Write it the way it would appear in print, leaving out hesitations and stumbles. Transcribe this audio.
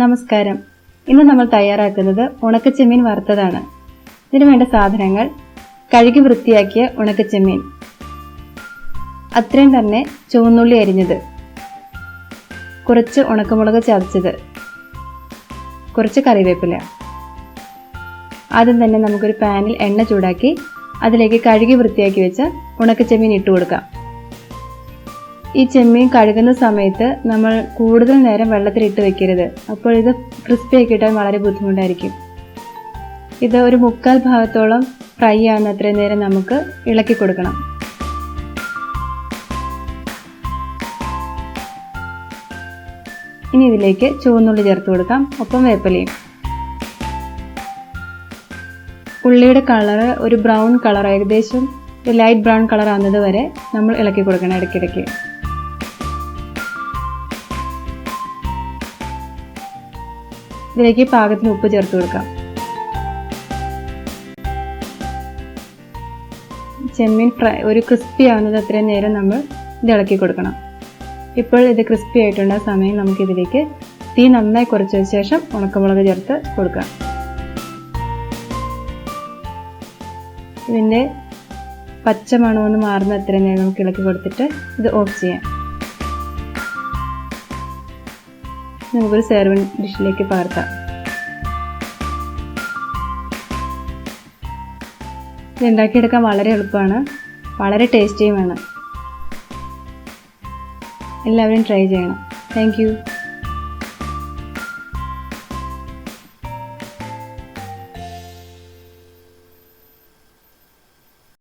നമസ്കാരം. ഇന്ന് നമ്മൾ തയ്യാറാക്കുന്നത് ഉണക്കച്ചെമ്മീൻ വറുത്തതാണ്. ഇതിനു വേണ്ട സാധനങ്ങൾ: കഴുകി വൃത്തിയാക്കിയ ഉണക്കച്ചെമ്മീൻ, അത്രയും തന്നെ ചുവന്നുള്ളി അരിഞ്ഞത്, കുറച്ച് ഉണക്കമുളക് ചതച്ചത്, കുറച്ച് കറിവേപ്പില. ആദ്യം തന്നെ നമുക്കൊരു പാനിൽ എണ്ണ ചൂടാക്കി അതിലേക്ക് കഴുകി വൃത്തിയാക്കി വെച്ച ഉണക്കച്ചെമ്മീൻ ഇട്ട് കൊടുക്കാം. ഈ ചെമ്മീൻ കഴുകുന്ന സമയത്ത് നമ്മൾ കൂടുതൽ നേരം വെള്ളത്തിലിട്ട് വെക്കരുത്. അപ്പോൾ ഇത് ക്രിസ്പി ആക്കി കിട്ടാൻ വളരെ ബുദ്ധിമുട്ടായിരിക്കും. ഇത് ഒരു 3/4 ഭാഗത്തോളം ഫ്രൈ ആവുന്ന അത്രയും നേരം നമുക്ക് ഇളക്കി കൊടുക്കണം. ഇനി ഇതിലേക്ക് ചുവന്നുള്ളി ചേർത്ത് കൊടുക്കാം, ഒപ്പം വേപ്പിലയും. ഉള്ളിയുടെ കളറ് ഒരു ബ്രൗൺ കളർ, ഏകദേശം ഒരു ലൈറ്റ് ബ്രൗൺ കളർ ആവുന്നത് വരെ നമ്മൾ ഇളക്കി കൊടുക്കണം ഇടയ്ക്കിടയ്ക്ക്. ഇതിലേക്ക് പാകത്തിന് ഉപ്പ് ചേർത്ത് കൊടുക്കാം. ചെമ്മീൻ ഒരു ക്രിസ്പി ആവുന്നത് അത്രയും നേരം നമ്മൾ ഇത് ഇളക്കി കൊടുക്കണം. ഇപ്പോൾ ഇത് ക്രിസ്പി ആയിട്ടുള്ള സമയം നമുക്കിതിലേക്ക് തീ നന്നായി കുറച്ചതിന് ശേഷം ഉണക്കമുളക് ചേർത്ത് കൊടുക്കാം. ഇതിൻ്റെ പച്ച മണമൊന്ന് മാറുന്ന അത്രയും നേരം നമുക്ക് ഇളക്കി കൊടുത്തിട്ട് ഇത് ഓഫ് ചെയ്യാം. നമുക്കൊരു സെർവിങ് ഡിഷിലേക്ക് പകർത്താം. ഇത് ഉണ്ടാക്കിയെടുക്കാൻ വളരെ എളുപ്പമാണ്, വളരെ ടേസ്റ്റിയുമാണ്. എല്ലാവരും ട്രൈ ചെയ്യണം. Thank you.